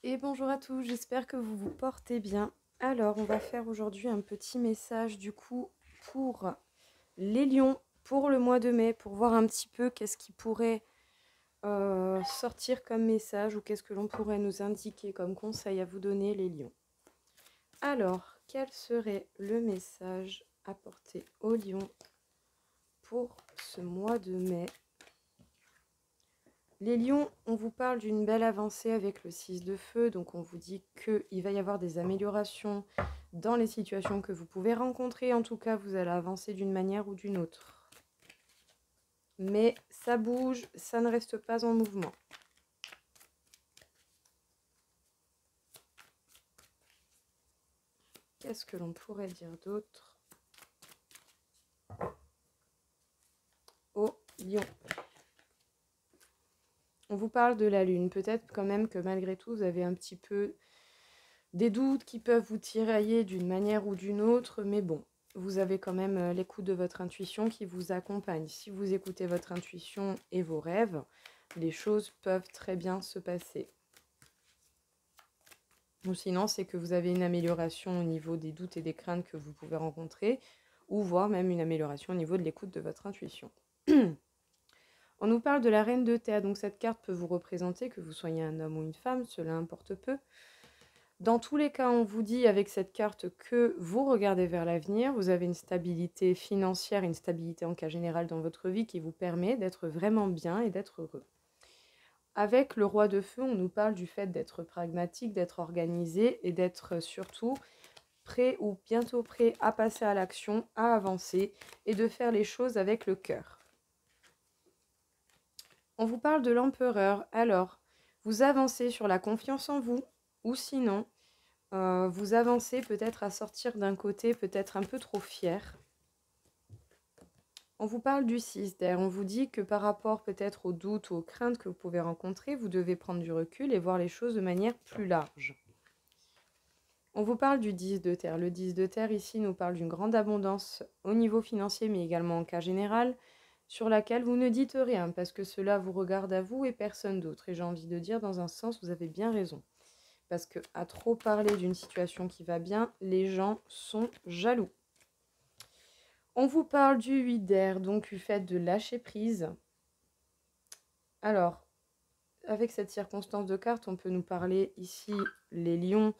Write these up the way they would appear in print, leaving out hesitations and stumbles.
Et bonjour à tous, j'espère que vous vous portez bien. Alors, on va faire aujourd'hui un petit message du coup pour les lions pour le mois de mai, pour voir un petit peu qu'est-ce qui pourrait sortir comme message ou qu'est-ce que l'on pourrait nous indiquer comme conseil à vous donner les lions. Alors, quel serait le message apporté aux lions pour ce mois de mai? Les lions, on vous parle d'une belle avancée avec le 6 de feu, donc on vous dit qu'il va y avoir des améliorations dans les situations que vous pouvez rencontrer. En tout cas, vous allez avancer d'une manière ou d'une autre. Mais ça bouge, ça ne reste pas en mouvement. Qu'est-ce que l'on pourrait dire d'autre aux lions? On vous parle de la lune. Peut-être quand même que malgré tout, vous avez un petit peu des doutes qui peuvent vous tirailler d'une manière ou d'une autre, mais bon, vous avez quand même l'écoute de votre intuition qui vous accompagne. Si vous écoutez votre intuition et vos rêves, les choses peuvent très bien se passer. Ou sinon, c'est que vous avez une amélioration au niveau des doutes et des craintes que vous pouvez rencontrer, ou voire même une amélioration au niveau de l'écoute de votre intuition. On nous parle de la reine de terre, donc cette carte peut vous représenter que vous soyez un homme ou une femme, cela importe peu. Dans tous les cas, on vous dit avec cette carte que vous regardez vers l'avenir, vous avez une stabilité financière, une stabilité en cas général dans votre vie qui vous permet d'être vraiment bien et d'être heureux. Avec le roi de feu, on nous parle du fait d'être pragmatique, d'être organisé et d'être surtout prêt ou bientôt prêt à passer à l'action, à avancer et de faire les choses avec le cœur. On vous parle de l'empereur. Alors, vous avancez sur la confiance en vous ou sinon, vous avancez peut-être à sortir d'un côté peut-être un peu trop fier. On vous parle du 6 d'air. On vous dit que par rapport peut-être aux doutes ou aux craintes que vous pouvez rencontrer, vous devez prendre du recul et voir les choses de manière plus large. On vous parle du 10 de terre. Le 10 de terre ici nous parle d'une grande abondance au niveau financier mais également en cas général sur laquelle vous ne dites rien parce que cela vous regarde à vous et personne d'autre. Et j'ai envie de dire dans un sens, vous avez bien raison. Parce qu'à trop parler d'une situation qui va bien, les gens sont jaloux. On vous parle du 8 d'air, donc du fait de lâcher prise. Alors, avec cette circonstance de carte, on peut nous parler ici, les lions,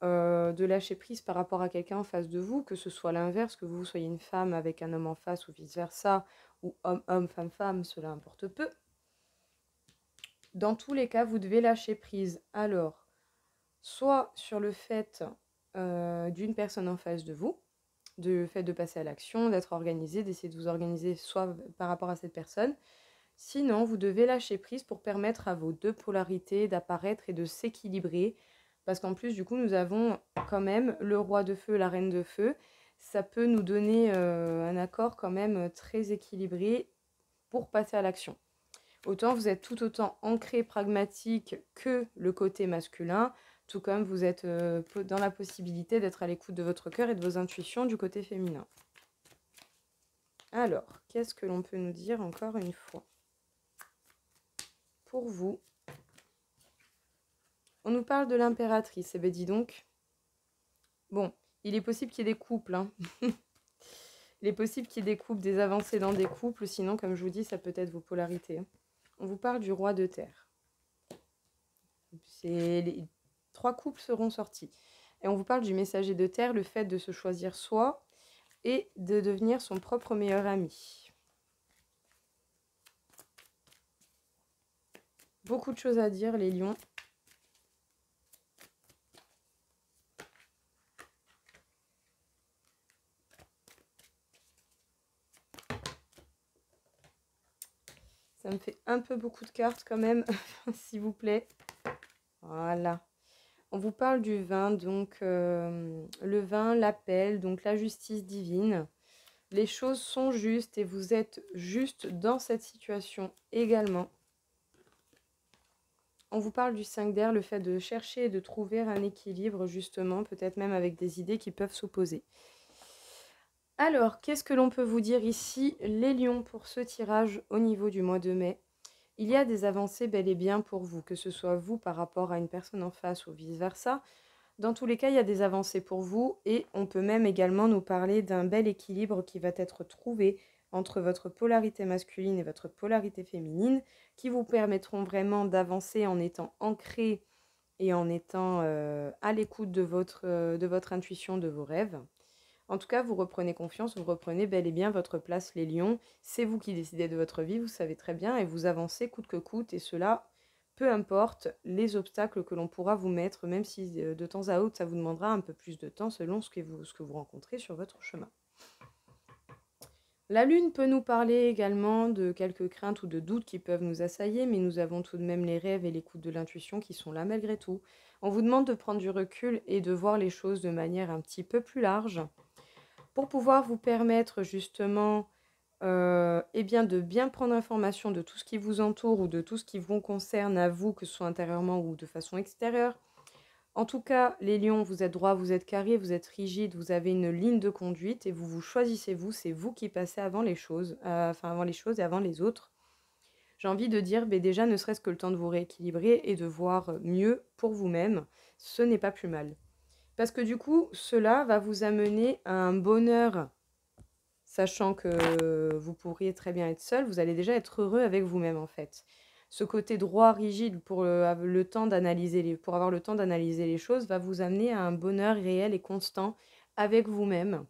de lâcher prise par rapport à quelqu'un en face de vous, que ce soit l'inverse, que vous soyez une femme avec un homme en face ou vice-versa, ou homme-homme, femme-femme, cela importe peu. Dans tous les cas, vous devez lâcher prise. Alors, soit sur le fait d'une personne en face de vous, du fait de passer à l'action, d'être organisé, d'essayer de vous organiser soit par rapport à cette personne. Sinon, vous devez lâcher prise pour permettre à vos deux polarités d'apparaître et de s'équilibrer. Parce qu'en plus, du coup, nous avons quand même le roi de feu, la reine de feu. Ça peut nous donner un accord quand même très équilibré pour passer à l'action. Autant vous êtes tout autant ancré, pragmatique que le côté masculin, tout comme vous êtes dans la possibilité d'être à l'écoute de votre cœur et de vos intuitions du côté féminin. Alors, qu'est-ce que l'on peut nous dire encore une fois? Pour vous, on nous parle de l'impératrice. Eh bien, dis donc, bon, il est possible qu'il y ait des couples, hein. Il est possible qu'il y ait des couples, des avancées dans des couples, sinon, comme je vous dis, ça peut être vos polarités. On vous parle du roi de terre. Les 3 couples seront sortis. Et on vous parle du messager de terre, le fait de se choisir soi et de devenir son propre meilleur ami. Beaucoup de choses à dire, les lions. Ça me fait un peu beaucoup de cartes quand même, s'il vous plaît. Voilà. On vous parle du vin, donc le vin, l'appel, donc la justice divine. Les choses sont justes et vous êtes juste dans cette situation également. On vous parle du 5 d'air, le fait de chercher et de trouver un équilibre justement, peut-être même avec des idées qui peuvent s'opposer. Alors, qu'est-ce que l'on peut vous dire ici, les lions, pour ce tirage au niveau du mois de mai? il y a des avancées bel et bien pour vous, que ce soit vous par rapport à une personne en face ou vice-versa. Dans tous les cas, il y a des avancées pour vous et on peut même également nous parler d'un bel équilibre qui va être trouvé entre votre polarité masculine et votre polarité féminine, qui vous permettront vraiment d'avancer en étant ancré et en étant à l'écoute de votre intuition, de vos rêves. En tout cas, vous reprenez confiance, vous reprenez bel et bien votre place, les lions. C'est vous qui décidez de votre vie, vous savez très bien, et vous avancez coûte que coûte, et cela, peu importe les obstacles que l'on pourra vous mettre, même si de temps à autre, ça vous demandera un peu plus de temps selon ce que vous rencontrez sur votre chemin. La lune peut nous parler également de quelques craintes ou de doutes qui peuvent nous assailler, mais nous avons tout de même les rêves et l'écoute de l'intuition qui sont là malgré tout. On vous demande de prendre du recul et de voir les choses de manière un petit peu plus large pour pouvoir vous permettre justement eh bien, de bien prendre information de tout ce qui vous entoure ou de tout ce qui vous concerne à vous, que ce soit intérieurement ou de façon extérieure. En tout cas, les lions, vous êtes droit, vous êtes carré, vous êtes rigide, vous avez une ligne de conduite et vous vous choisissez vous, c'est vous qui passez avant les choses, avant les choses et avant les autres. J'ai envie de dire, déjà, ne serait-ce que le temps de vous rééquilibrer et de voir mieux pour vous-même, ce n'est pas plus mal. Parce que du coup, cela va vous amener à un bonheur, sachant que vous pourriez très bien être seul, vous allez déjà être heureux avec vous-même en fait. Ce côté droit, rigide pour le temps d'analyser pour avoir le temps d'analyser les choses va vous amener à un bonheur réel et constant avec vous-même.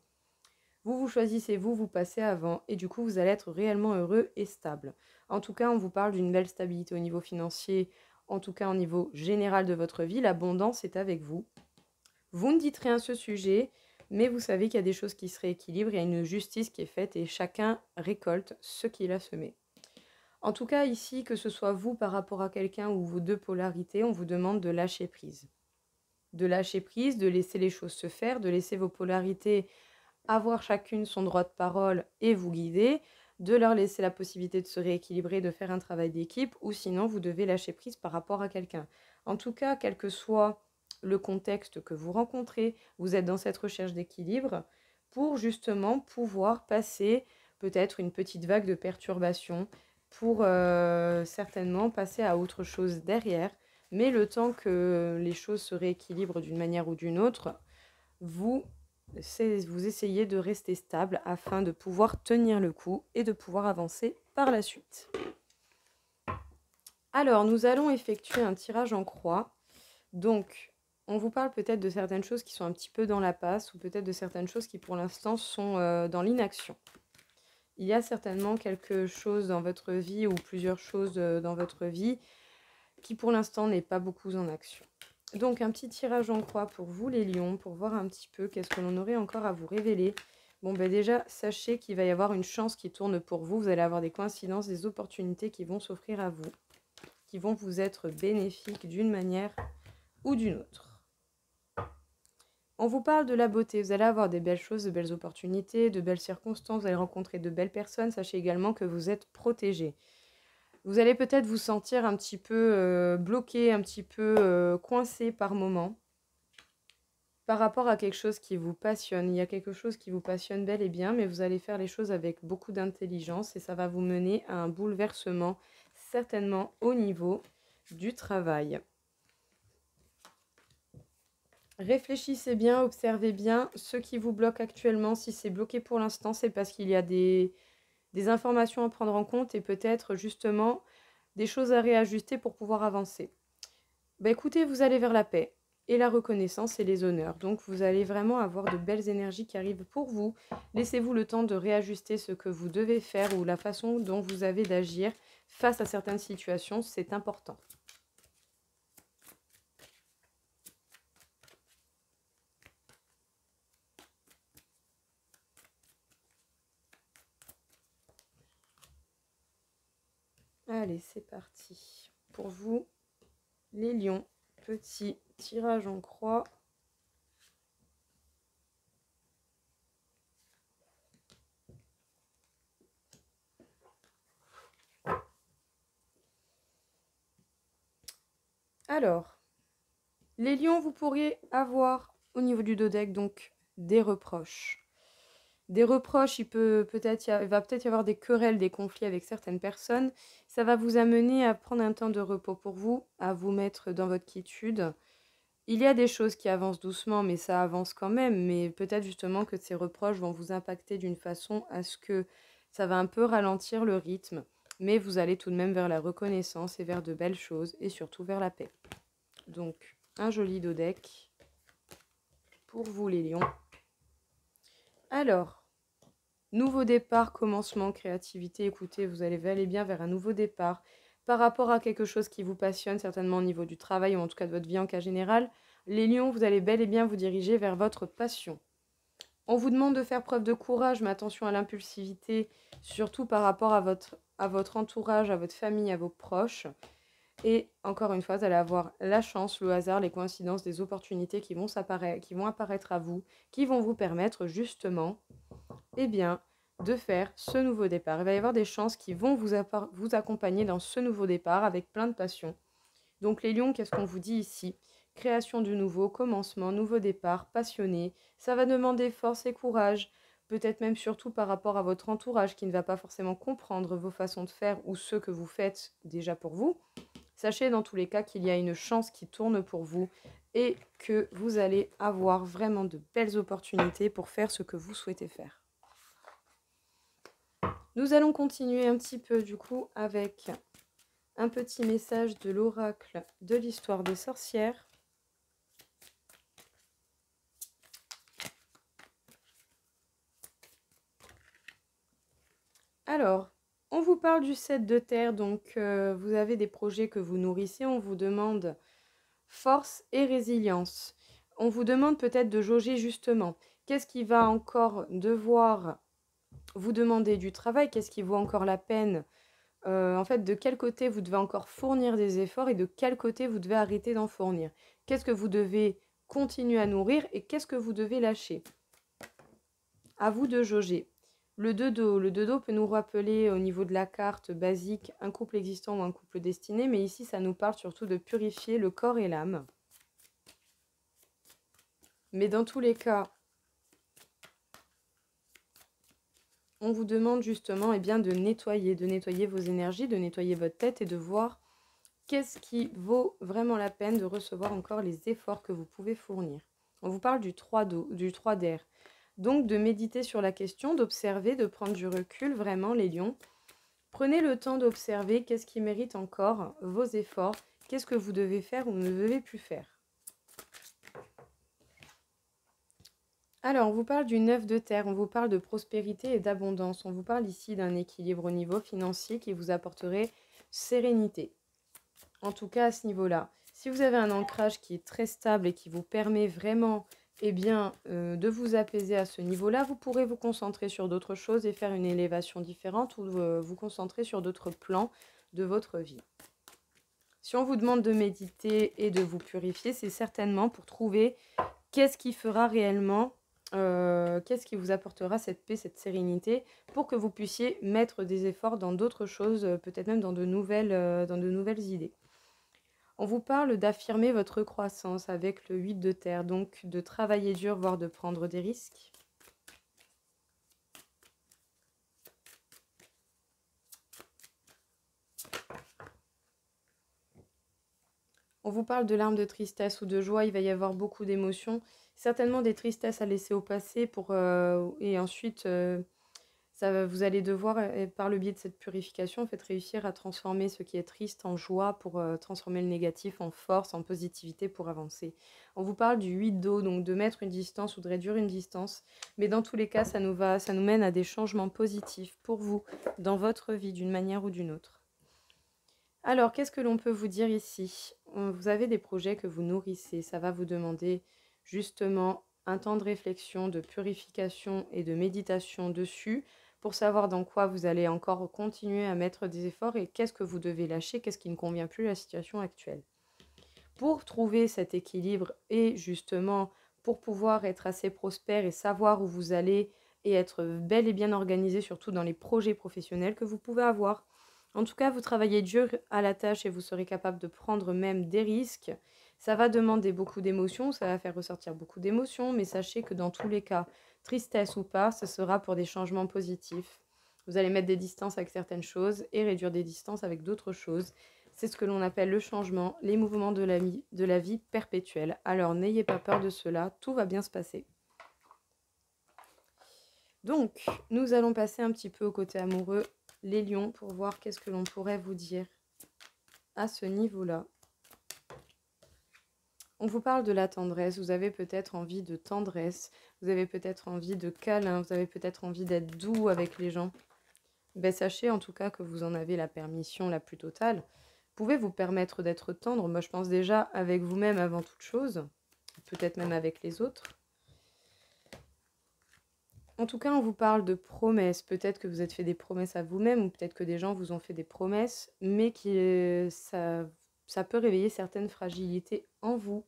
Vous vous choisissez, vous passez avant et du coup vous allez être réellement heureux et stable. En tout cas, on vous parle d'une belle stabilité au niveau financier, en tout cas au niveau général de votre vie, l'abondance est avec vous. Vous ne dites rien à ce sujet, mais vous savez qu'il y a des choses qui se rééquilibrent, il y a une justice qui est faite et chacun récolte ce qu'il a semé. En tout cas, ici, que ce soit vous par rapport à quelqu'un ou vos deux polarités, on vous demande de lâcher prise. De lâcher prise, de laisser les choses se faire, de laisser vos polarités avoir chacune son droit de parole et vous guider, de leur laisser la possibilité de se rééquilibrer, de faire un travail d'équipe, ou sinon vous devez lâcher prise par rapport à quelqu'un. En tout cas, quel que soit le contexte que vous rencontrez, vous êtes dans cette recherche d'équilibre pour justement pouvoir passer peut-être une petite vague de perturbation, pour certainement passer à autre chose derrière. Mais le temps que les choses se rééquilibrent d'une manière ou d'une autre, vous essayez de rester stable afin de pouvoir tenir le coup et de pouvoir avancer par la suite. Alors, nous allons effectuer un tirage en croix. Donc, on vous parle peut-être de certaines choses qui sont un petit peu dans la passe ou peut-être de certaines choses qui pour l'instant sont dans l'inaction. Il y a certainement quelque chose dans votre vie ou plusieurs choses dans votre vie qui pour l'instant n'est pas beaucoup en action. Donc un petit tirage en croix pour vous les lions, pour voir un petit peu qu'est-ce que l'on aurait encore à vous révéler. Bon déjà, sachez qu'il va y avoir une chance qui tourne pour vous, vous allez avoir des coïncidences, des opportunités qui vont s'offrir à vous, qui vont vous être bénéfiques d'une manière ou d'une autre. On vous parle de la beauté, vous allez avoir des belles choses, de belles opportunités, de belles circonstances, vous allez rencontrer de belles personnes, sachez également que vous êtes protégés. Vous allez peut-être vous sentir un petit peu bloqué, un petit peu coincé par moment par rapport à quelque chose qui vous passionne. Il y a quelque chose qui vous passionne bel et bien, mais vous allez faire les choses avec beaucoup d'intelligence et ça va vous mener à un bouleversement, certainement au niveau du travail. Réfléchissez bien, observez bien ce qui vous bloque actuellement. Si c'est bloqué pour l'instant, c'est parce qu'il y a des informations à prendre en compte et peut-être justement des choses à réajuster pour pouvoir avancer. Écoutez, vous allez vers la paix et la reconnaissance et les honneurs. Donc vous allez vraiment avoir de belles énergies qui arrivent pour vous. Laissez-vous le temps de réajuster ce que vous devez faire ou la façon dont vous avez d'agir face à certaines situations, c'est important. Allez, c'est parti. Pour vous, les lions, petit tirage en croix. Alors, les lions, vous pourriez avoir au niveau du dos deck donc des reproches. Des reproches, il va peut-être y avoir des querelles, des conflits avec certaines personnes. Ça va vous amener à prendre un temps de repos pour vous, à vous mettre dans votre quiétude. Il y a des choses qui avancent doucement, mais ça avance quand même. Mais peut-être justement que ces reproches vont vous impacter d'une façon à ce que ça va un peu ralentir le rythme. Mais vous allez tout de même vers la reconnaissance et vers de belles choses et surtout vers la paix. Donc, un joli dos deck pour vous les lions. Alors, nouveau départ, commencement, créativité. Écoutez, vous allez bel et bien vers un nouveau départ par rapport à quelque chose qui vous passionne, certainement au niveau du travail ou en tout cas de votre vie en cas général. Les lions, vous allez bel et bien vous diriger vers votre passion. On vous demande de faire preuve de courage, mais attention à l'impulsivité, surtout par rapport à votre entourage, à votre famille, à vos proches. Et encore une fois, vous allez avoir la chance, le hasard, les coïncidences, des opportunités qui vont apparaître à vous, qui vont vous permettre justement, eh bien, de faire ce nouveau départ. Il va y avoir des chances qui vont vous accompagner dans ce nouveau départ avec plein de passion. Donc les lions, qu'est-ce qu'on vous dit ici? Création du nouveau, commencement, nouveau départ, passionné. Ça va demander force et courage, peut-être même surtout par rapport à votre entourage qui ne va pas forcément comprendre vos façons de faire ou ce que vous faites déjà pour vous. Sachez dans tous les cas qu'il y a une chance qui tourne pour vous et que vous allez avoir vraiment de belles opportunités pour faire ce que vous souhaitez faire. Nous allons continuer un petit peu du coup avec un petit message de l'oracle de l'histoire des sorcières. Alors, on vous parle du 7 de terre, donc vous avez des projets que vous nourrissez, on vous demande force et résilience. On vous demande peut-être de jauger justement. Qu'est-ce qui va encore devoir vous demander du travail? Qu'est-ce qui vaut encore la peine? En fait, de quel côté vous devez encore fournir des efforts et de quel côté vous devez arrêter d'en fournir? Qu'est-ce que vous devez continuer à nourrir et qu'est-ce que vous devez lâcher? À vous de jauger. Le 2-Do. Le 2-Do peut nous rappeler au niveau de la carte basique un couple existant ou un couple destiné, mais ici ça nous parle surtout de purifier le corps et l'âme. Mais dans tous les cas, on vous demande justement de nettoyer vos énergies, de nettoyer votre tête et de voir qu'est-ce qui vaut vraiment la peine de recevoir encore les efforts que vous pouvez fournir. On vous parle du 3-Do, du 3 d'air. Donc de méditer sur la question, d'observer, de prendre du recul, vraiment les lions. Prenez le temps d'observer qu'est-ce qui mérite encore vos efforts, qu'est-ce que vous devez faire ou ne devez plus faire. Alors, on vous parle du 9 de terre, on vous parle de prospérité et d'abondance. On vous parle ici d'un équilibre au niveau financier qui vous apporterait sérénité. En tout cas, à ce niveau-là. Si vous avez un ancrage qui est très stable et qui vous permet vraiment de vous apaiser à ce niveau-là, vous pourrez vous concentrer sur d'autres choses et faire une élévation différente ou vous concentrer sur d'autres plans de votre vie. Si on vous demande de méditer et de vous purifier, c'est certainement pour trouver qu'est-ce qui fera réellement, qu'est-ce qui vous apportera cette paix, cette sérénité, pour que vous puissiez mettre des efforts dans d'autres choses, peut-être même dans de nouvelles idées. On vous parle d'affirmer votre croissance avec le 8 de terre, donc de travailler dur, voire de prendre des risques. On vous parle de larmes de tristesse ou de joie, il va y avoir beaucoup d'émotions, certainement des tristesses à laisser au passé et ensuite vous allez devoir, par le biais de cette purification, en fait, réussir à transformer ce qui est triste en joie pour transformer le négatif en force, en positivité pour avancer. On vous parle du 8 d'eau, donc de mettre une distance ou de réduire une distance. Mais dans tous les cas, ça nous mène à des changements positifs pour vous dans votre vie d'une manière ou d'une autre. Alors, qu'est-ce que l'on peut vous dire ici? Vous avez des projets que vous nourrissez. Ça va vous demander justement un temps de réflexion, de purification et de méditation dessus pour savoir dans quoi vous allez encore continuer à mettre des efforts et qu'est-ce que vous devez lâcher, qu'est-ce qui ne convient plus à la situation actuelle. Pour trouver cet équilibre et justement pour pouvoir être assez prospère et savoir où vous allez et être bel et bien organisé, surtout dans les projets professionnels que vous pouvez avoir. En tout cas, vous travaillez dur à la tâche et vous serez capable de prendre même des risques. Ça va demander beaucoup d'émotions, ça va faire ressortir beaucoup d'émotions, mais sachez que dans tous les cas, tristesse ou pas, ce sera pour des changements positifs. Vous allez mettre des distances avec certaines choses et réduire des distances avec d'autres choses. C'est ce que l'on appelle le changement, les mouvements de la vie perpétuelle. Alors n'ayez pas peur de cela, tout va bien se passer. Donc, nous allons passer un petit peu au côté amoureux, les lions, pour voir qu'est-ce que l'on pourrait vous dire à ce niveau-là. On vous parle de la tendresse, vous avez peut-être envie de tendresse, vous avez peut-être envie de câlin, vous avez peut-être envie d'être doux avec les gens. Ben, sachez en tout cas que vous en avez la permission la plus totale. Vous pouvez vous permettre d'être tendre, moi je pense déjà avec vous-même avant toute chose, peut-être même avec les autres. En tout cas, on vous parle de promesses. Peut-être que vous êtes fait des promesses à vous-même ou peut-être que des gens vous ont fait des promesses, mais ça peut réveiller certaines fragilités en vous.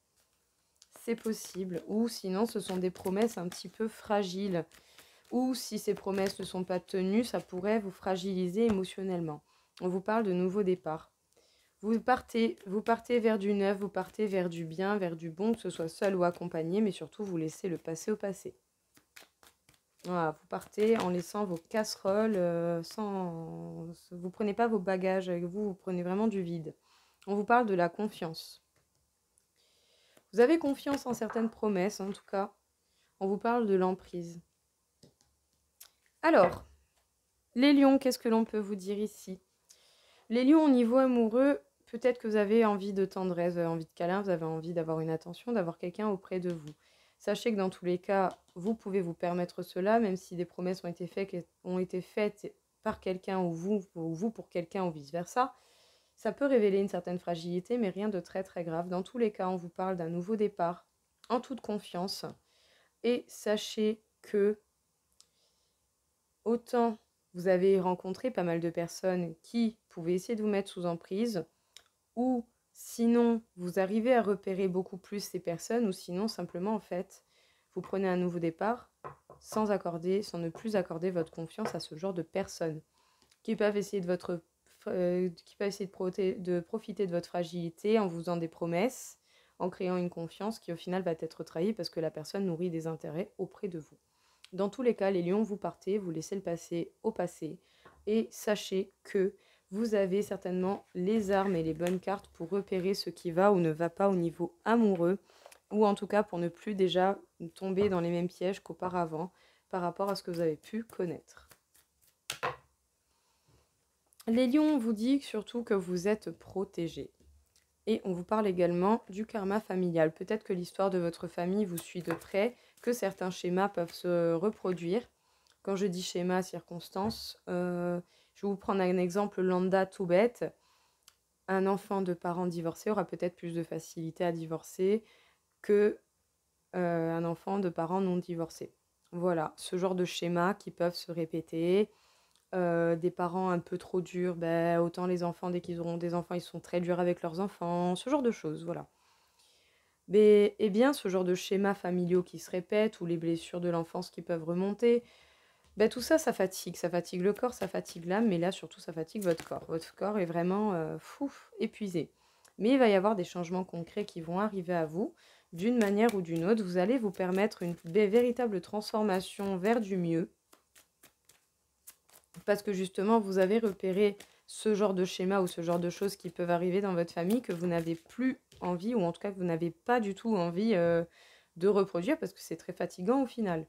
C'est possible. Ou sinon, ce sont des promesses un petit peu fragiles. Ou si ces promesses ne sont pas tenues, ça pourrait vous fragiliser émotionnellement. On vous parle de nouveau départ. Vous partez vers du neuf, vous partez vers du bien, vers du bon, que ce soit seul ou accompagné, mais surtout vous laissez le passé au passé. Voilà, vous partez en laissant vos casseroles, vous prenez pas vos bagages avec vous, vous prenez vraiment du vide. On vous parle de la confiance. Vous avez confiance en certaines promesses, en tout cas. On vous parle de l'emprise. Alors, les lions, qu'est-ce que l'on peut vous dire ici? Les lions, au niveau amoureux, peut-être que vous avez envie de tendresse, vous avez envie de câlin, vous avez envie d'avoir une attention, d'avoir quelqu'un auprès de vous. Sachez que dans tous les cas, vous pouvez vous permettre cela, même si des promesses ont été faites par quelqu'un ou vous pour quelqu'un ou vice-versa. Ça peut révéler une certaine fragilité, mais rien de très très grave. Dans tous les cas, on vous parle d'un nouveau départ, en toute confiance. Et sachez que autant vous avez rencontré pas mal de personnes qui pouvaient essayer de vous mettre sous emprise, ou sinon vous arrivez à repérer beaucoup plus ces personnes, ou sinon simplement en fait vous prenez un nouveau départ sans ne plus accorder votre confiance à ce genre de personnes qui peuvent essayer de profiter de votre fragilité en vous faisant des promesses, en créant une confiance qui au final va être trahie parce que la personne nourrit des intérêts auprès de vous. Dans tous les cas, les lions, vous partez, vous laissez le passé au passé et sachez que vous avez certainement les armes et les bonnes cartes pour repérer ce qui va ou ne va pas au niveau amoureux, ou en tout cas pour ne plus déjà tomber dans les mêmes pièges qu'auparavant par rapport à ce que vous avez pu connaître. Les lions, on vous dit surtout que vous êtes protégés. Et on vous parle également du karma familial. Peut-être que l'histoire de votre famille vous suit de près, que certains schémas peuvent se reproduire. Quand je dis schéma, circonstance, je vais vous prendre un exemple lambda tout bête. Un enfant de parents divorcés aura peut-être plus de facilité à divorcer que un enfant de parents non divorcés. Voilà, ce genre de schémas qui peuvent se répéter. Des parents un peu trop durs, autant les enfants, dès qu'ils auront des enfants, ils sont très durs avec leurs enfants, ce genre de choses, voilà. Mais, eh bien, ce genre de schémas familiaux qui se répètent, ou les blessures de l'enfance qui peuvent remonter, tout ça, ça fatigue le corps, ça fatigue l'âme, mais là, surtout, ça fatigue votre corps. Votre corps est vraiment épuisé. Mais il va y avoir des changements concrets qui vont arriver à vous, d'une manière ou d'une autre. Vous allez vous permettre une véritable transformation vers du mieux, parce que justement, vous avez repéré ce genre de schéma ou ce genre de choses qui peuvent arriver dans votre famille que vous n'avez plus envie, ou en tout cas que vous n'avez pas du tout envie de reproduire, parce que c'est très fatigant au final.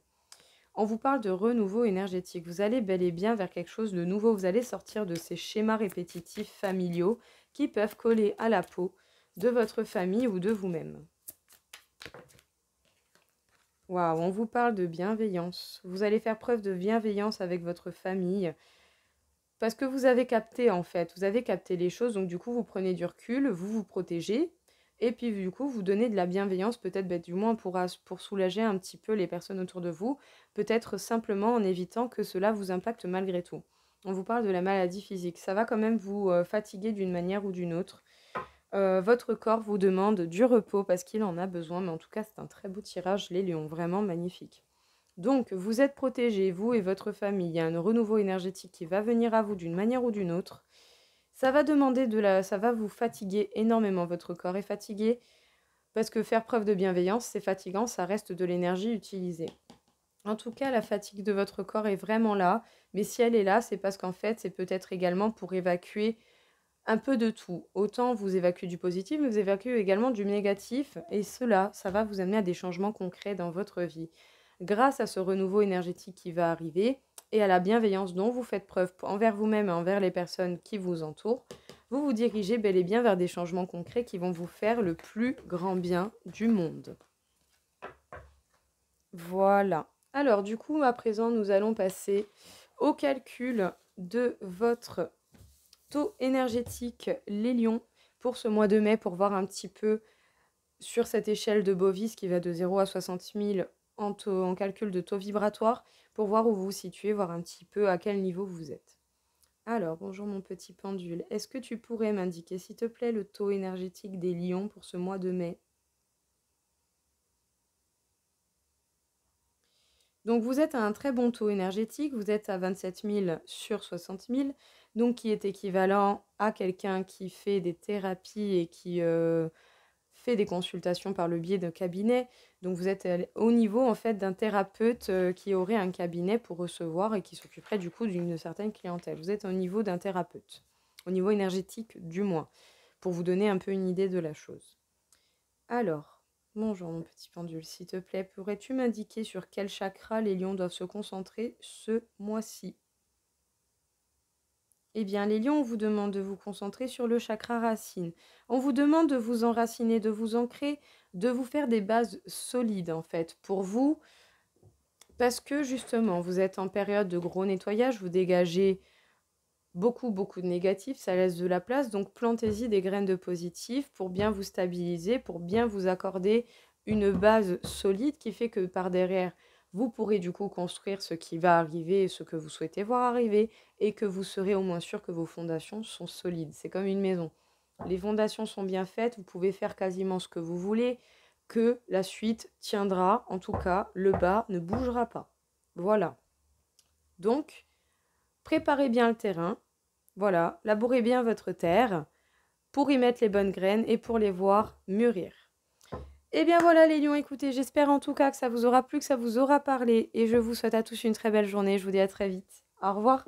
On vous parle de renouveau énergétique. Vous allez bel et bien vers quelque chose de nouveau. Vous allez sortir de ces schémas répétitifs familiaux qui peuvent coller à la peau de votre famille ou de vous-même. Waouh, on vous parle de bienveillance. Vous allez faire preuve de bienveillance avec votre famille. Parce que vous avez capté en fait, vous avez capté les choses, donc du coup vous prenez du recul, vous vous protégez, et puis du coup vous donnez de la bienveillance, peut-être du moins pour soulager un petit peu les personnes autour de vous, peut-être simplement en évitant que cela vous impacte malgré tout. On vous parle de la maladie physique, ça va quand même vous fatiguer d'une manière ou d'une autre. Votre corps vous demande du repos parce qu'il en a besoin, mais en tout cas c'est un très beau tirage, les lions, vraiment magnifique. Donc, vous êtes protégés, vous et votre famille. Il y a un renouveau énergétique qui va venir à vous d'une manière ou d'une autre. Ça va ça va vous fatiguer énormément. Votre corps est fatigué parce que faire preuve de bienveillance, c'est fatigant, ça reste de l'énergie utilisée. En tout cas, la fatigue de votre corps est vraiment là, mais si elle est là, c'est parce qu'en fait, c'est peut-être également pour évacuer un peu de tout. Autant vous évacuez du positif, mais vous évacuez également du négatif, et cela, ça va vous amener à des changements concrets dans votre vie. Grâce à ce renouveau énergétique qui va arriver et à la bienveillance dont vous faites preuve envers vous-même et envers les personnes qui vous entourent, vous vous dirigez bel et bien vers des changements concrets qui vont vous faire le plus grand bien du monde. Voilà. Alors, du coup, à présent, nous allons passer au calcul de votre taux énergétique, les lions, pour ce mois de mai, pour voir un petit peu sur cette échelle de Bovis qui va de 0 à 60 000 en calcul de taux vibratoire, pour voir où vous vous situez, voir un petit peu à quel niveau vous êtes. Alors, bonjour mon petit pendule. Est-ce que tu pourrais m'indiquer, s'il te plaît, le taux énergétique des lions pour ce mois de mai? Donc vous êtes à un très bon taux énergétique, vous êtes à 27 000 sur 60 000, donc qui est équivalent à quelqu'un qui fait des thérapies et qui fait des consultations par le biais d'un cabinet. Donc vous êtes au niveau en fait d'un thérapeute qui aurait un cabinet pour recevoir et qui s'occuperait du coup d'une certaine clientèle. Vous êtes au niveau d'un thérapeute, au niveau énergétique du moins, pour vous donner un peu une idée de la chose. Alors, bonjour mon petit pendule, s'il te plaît, pourrais-tu m'indiquer sur quel chakra les lions doivent se concentrer ce mois-ci? Eh bien, les lions, on vous demande de vous concentrer sur le chakra racine. On vous demande de vous enraciner, de vous ancrer, de vous faire des bases solides en fait pour vous, parce que justement, vous êtes en période de gros nettoyage, vous dégagez beaucoup de négatifs, ça laisse de la place, donc plantez-y des graines de positif pour bien vous stabiliser, pour bien vous accorder une base solide qui fait que par derrière, vous pourrez du coup construire ce qui va arriver, ce que vous souhaitez voir arriver, et que vous serez au moins sûr que vos fondations sont solides. C'est comme une maison. Les fondations sont bien faites, vous pouvez faire quasiment ce que vous voulez, que la suite tiendra, en tout cas, le bas ne bougera pas. Voilà. Donc, préparez bien le terrain, voilà, labourez bien votre terre pour y mettre les bonnes graines et pour les voir mûrir. Et bien voilà les lions, écoutez, j'espère en tout cas que ça vous aura plu, que ça vous aura parlé et je vous souhaite à tous une très belle journée. Je vous dis à très vite. Au revoir.